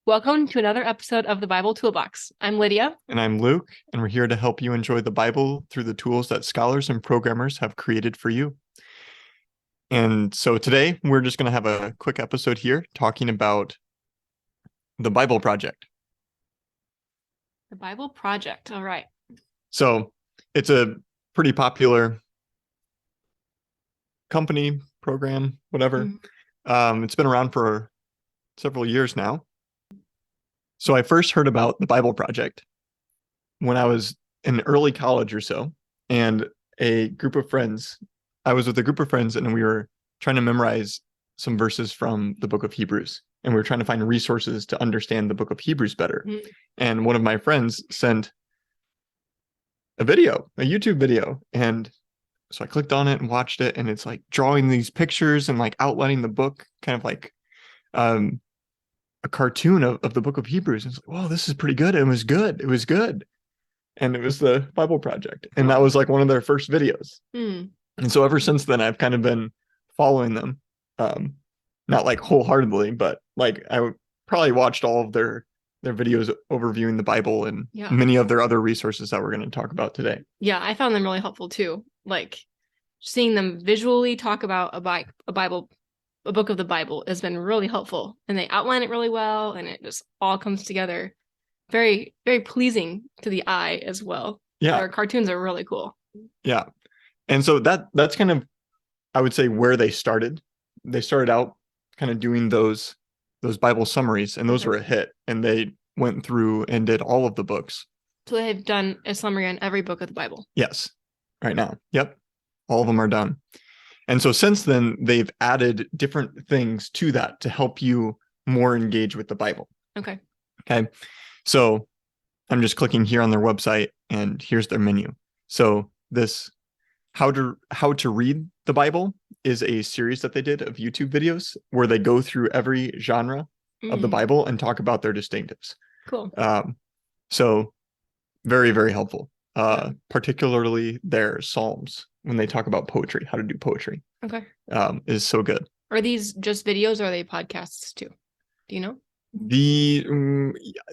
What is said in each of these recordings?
Welcome to another episode of the Bible Toolbox. I'm Lydia. And I'm Luke, and we're here to help you enjoy the Bible through the tools that scholars and programmers have created for you. And so today, we're just going to have a quick episode here talking about the Bible Project. The Bible Project. All right. So it's a pretty popular company, program, whatever. It's been around for several years now. So I first heard about the Bible Project when I was in early college or so, and I was with a group of friends, and we were trying to memorize some verses from the book of Hebrews, and we were trying to find resources to understand the book of Hebrews better. And one of my friends sent a YouTube video, and so I clicked on it and watched it, and it's like drawing these pictures and like outlining the book, kind of like a cartoon of the book of Hebrews. And it's like, whoa, this is pretty good. It was good. And it was the Bible Project. And that was like one of their first videos. And so ever since then, I've kind of been following them. Not like wholeheartedly, but like I probably watched all of their videos overviewing the Bible and many of their other resources that we're going to talk about today. Yeah, I found them really helpful too. Like seeing them visually talk about a book of the Bible has been really helpful, and they outline it really well, and it just all comes together very, very pleasing to the eye as well. Yeah, our cartoons are really cool. Yeah, and so that's kind of, I would say, where they started. They started out kind of doing those Bible summaries, and those were a hit, and they went through and did all of the books. So they've done a summary on every book of the Bible. Yes, right now. Yep, all of them are done. And so since then, they've added different things to that to help you more engage with the Bible. Okay. So I'm just clicking here on their website, and here's their menu. So this how to read the Bible is a series that they did of YouTube videos where they go through every genre of the Bible and talk about their distinctives. Cool. So very, very helpful. Particularly their Psalms, when they talk about poetry, how to do poetry. Okay. Is so good. Are these just videos, or are they podcasts too? Do you know?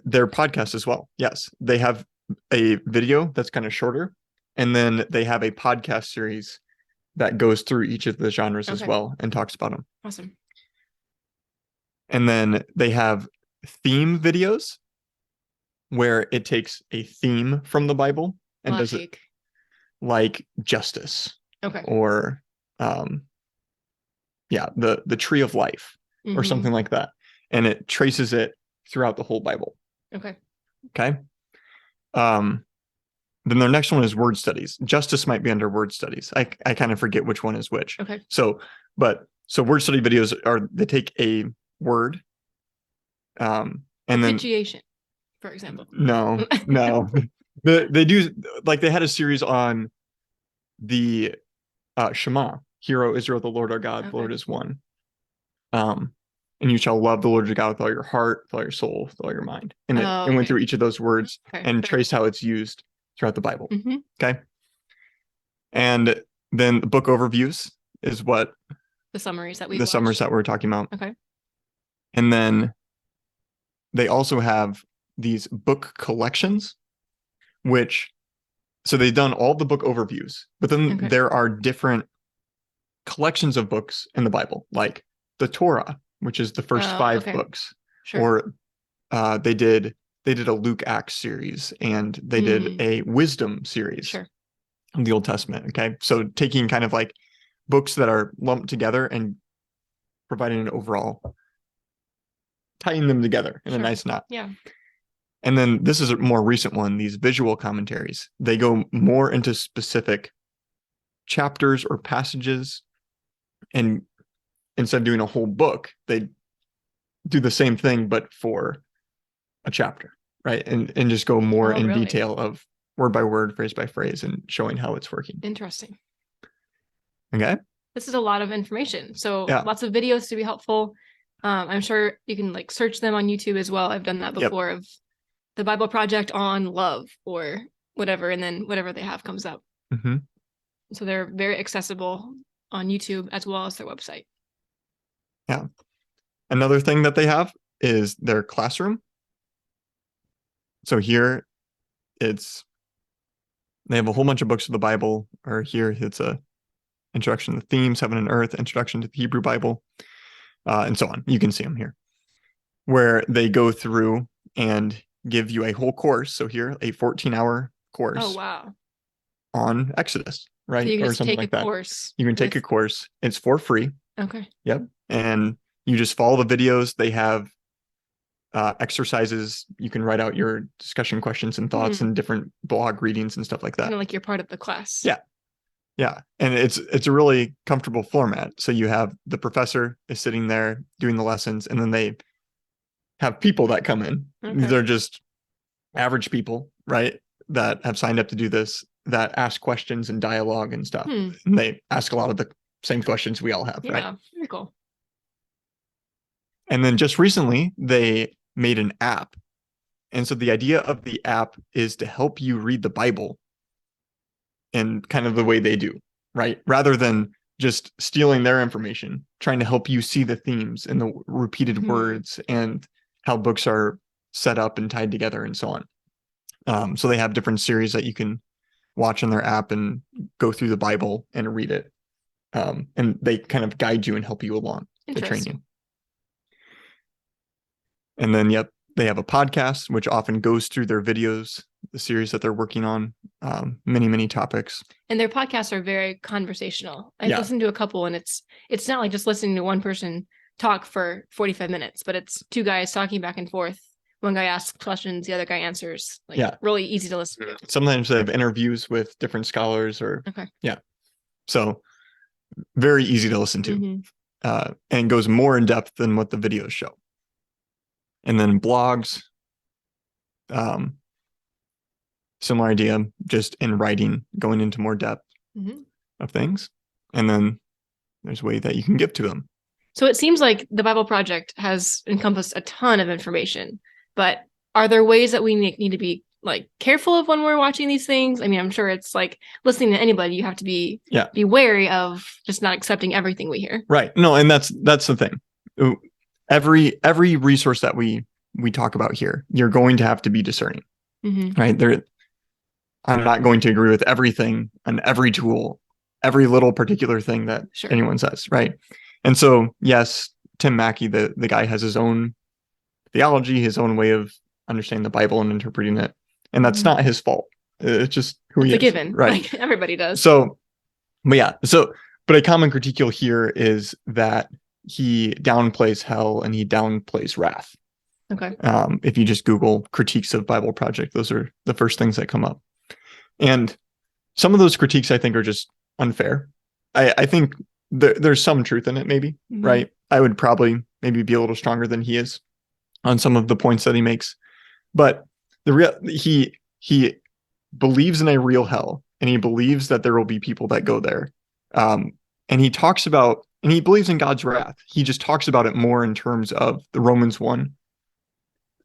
Their podcast as well. Yes. They have a video that's kind of shorter, and then they have a podcast series that goes through each of the genres as well and talks about them. Awesome. And then they have theme videos where it takes a theme from the Bible and does it, like justice. Okay. Or the tree of life or something like that. And it traces it throughout the whole Bible. Okay. Then their next one is word studies. Justice might be under word studies. I kind of forget which one is which. Okay. So word study videos they take a word, and propitiation, for example. No. They do, like, they had a series on the Shema. Hear, O Israel, the Lord our God, the Lord is one. And you shall love the Lord your God with all your heart, with all your soul, with all your mind. And it went through each of those words and traced how it's used throughout the Bible. Okay. And then the book overviews is what the summaries that we're talking about. Okay. And then they also have these book collections, so they've done all the book overviews, but then there are different collections of books in the Bible, like the Torah, which is the first 5 books. Sure. Or they did a Luke Acts series, and they did a wisdom series of the Old Testament. Okay. So taking kind of like books that are lumped together and providing an overall, tying them together in a nice knot. Yeah. And then this is a more recent one, these visual commentaries. They go more into specific chapters or passages, and instead of doing a whole book, they do the same thing, but for a chapter, right? And just go more in detail of word by word, phrase by phrase, and showing how it's working. Interesting. Okay. This is a lot of information. So lots of videos to be helpful. I'm sure you can like search them on YouTube as well. I've done that before, of the Bible Project on love or whatever, and then whatever they have comes up. So they're very accessible on YouTube as well as their website. Yeah. Another thing that they have is their classroom. So here they have a whole bunch of books of the Bible, or here it's a introduction to the themes, heaven and earth, introduction to the Hebrew Bible, and so on. You can see them here, where they go through and give you a whole course. So here, a 14-hour course. Oh, wow. On Exodus, right? So you can or just something take like a that. course. You can take a course. It's for free. Okay. Yep. And you just follow the videos. They have exercises. You can write out your discussion questions and thoughts and different blog readings and stuff like that. Kind of like you're part of the class. Yeah. Yeah. And it's a really comfortable format. So you have the professor is sitting there doing the lessons, and then they have people that come in. Okay. They're just average people, right? That have signed up to do this, that ask questions and dialogue and stuff. And they ask a lot of the same questions we all have, right? Yeah, very cool. And then just recently, they made an app. And so the idea of the app is to help you read the Bible in kind of the way they do, right? Rather than just stealing their information, trying to help you see the themes and the repeated words and how books are set up and tied together and so on. So they have different series that you can watch on their app and go through the Bible and read it. And they kind of guide you and help you along to train you. And then, yep, they have a podcast, which often goes through their videos, the series that they're working on, many, many topics. And their podcasts are very conversational. I've listened to a couple, and it's not like just listening to one person talk for 45 minutes, but it's two guys talking back and forth. One guy asks questions, the other guy answers. Really easy to listen to. Sometimes they have interviews with different scholars so very easy to listen to, and goes more in depth than what the videos show. And then blogs, similar idea, just in writing, going into more depth of things. And then there's a way that you can give to them. So it seems like the Bible Project has encompassed a ton of information, but are there ways that we need to be careful of when we're watching these things? I mean, I'm sure it's like listening to anybody, you have to be wary of just not accepting everything we hear. Right. No, and that's the thing. Every resource that we talk about here, you're going to have to be discerning, right? I'm not going to agree with everything on every tool, every little particular thing that anyone says, right? And so, yes, Tim Mackie, the guy, has his own theology, his own way of understanding the Bible and interpreting it, and that's not his fault. It's just who he is. It's a given, right? Everybody does. So, but a common critique you'll hear is that he downplays hell and he downplays wrath. Okay. If you just Google critiques of Bible Project, those are the first things that come up. And some of those critiques, I think, are just unfair. I think there's some truth in it, maybe, right? I would probably maybe be a little stronger than he is on some of the points that he makes. But he believes in a real hell, and he believes that there will be people that go there. And he talks about, and he believes in God's wrath. He just talks about it more in terms of the Romans 1,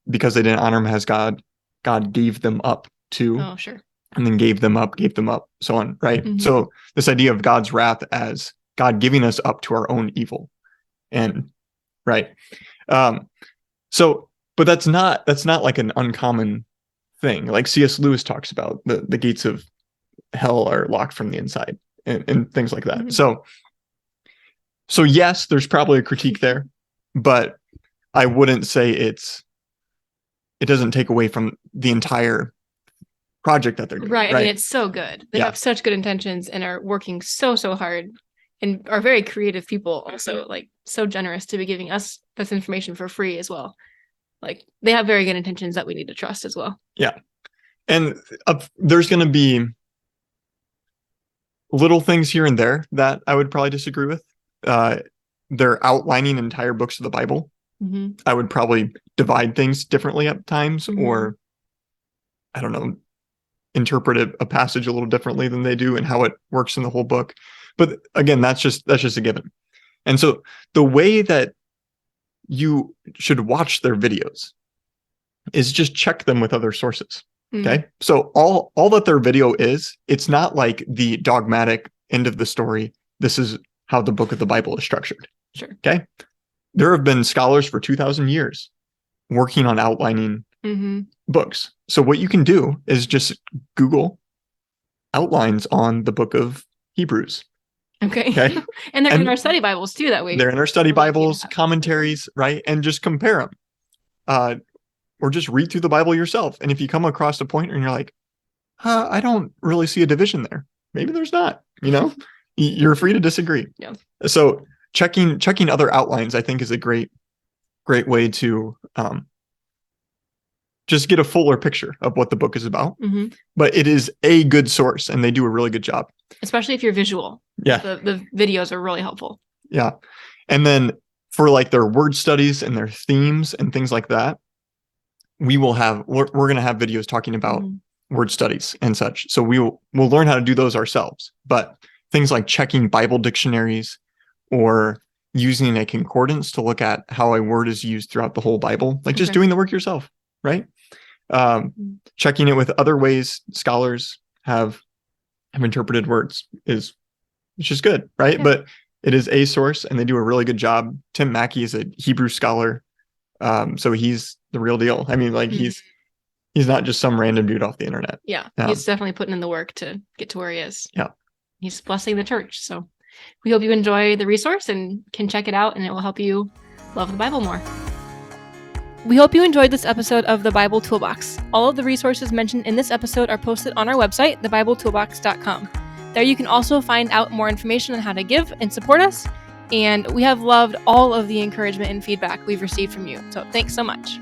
because they didn't honor him as God gave them up to. Oh, sure. And then gave them up, so on, right? So this idea of God's wrath as God giving us up to our own evil. And right. But that's not like an uncommon thing. Like C.S. Lewis talks about, the gates of hell are locked from the inside and things like that. So yes, there's probably a critique there, but I wouldn't say it doesn't take away from the entire project that they're doing. Right. I mean, it's so good. They have such good intentions and are working so hard, and are very creative people, also so generous to be giving us this information for free as well. They have very good intentions that we need to trust as well. Yeah. And there's going to be little things here and there that I would probably disagree with. They're outlining entire books of the Bible. I would probably divide things differently at times, or I don't know, interpret a passage a little differently than they do and how it works in the whole book. But again, that's just a given. And so the way that you should watch their videos is just check them with other sources. Okay. So all that their video is, it's not like the dogmatic end of the story. This is how the book of the Bible is structured. Sure. Okay. There have been scholars for 2,000 years working on outlining books. So what you can do is just Google outlines on the book of Hebrews. Okay. And they're in our study Bibles too, that way. They're in our study Bibles, commentaries, right? And just compare them. Or just read through the Bible yourself. And if you come across a point and you're like, I don't really see a division there. Maybe there's not, you're free to disagree. Yeah. So checking other outlines, I think, is a great way to just get a fuller picture of what the book is about. Mm-hmm. But it is a good source and they do a really good job. Especially if you're visual. Yeah. The videos are really helpful. Yeah. And then for like their word studies and their themes and things like that, we're going to have videos talking about word studies and such. So we'll learn how to do those ourselves. But things like checking Bible dictionaries or using a concordance to look at how a word is used throughout the whole Bible, like just doing the work yourself, right? Checking it with other ways scholars have interpreted words is just good, right? Yeah. But it is a source and they do a really good job. Tim Mackie is a Hebrew scholar. So he's the real deal. I mean, like he's not just some random dude off the internet. Yeah. He's definitely putting in the work to get to where he is. Yeah. He's blessing the church. So we hope you enjoy the resource and can check it out, and it will help you love the Bible more. We hope you enjoyed this episode of the Bible Toolbox. All of the resources mentioned in this episode are posted on our website, thebibletoolbox.com. There you can also find out more information on how to give and support us. And we have loved all of the encouragement and feedback we've received from you. So thanks so much.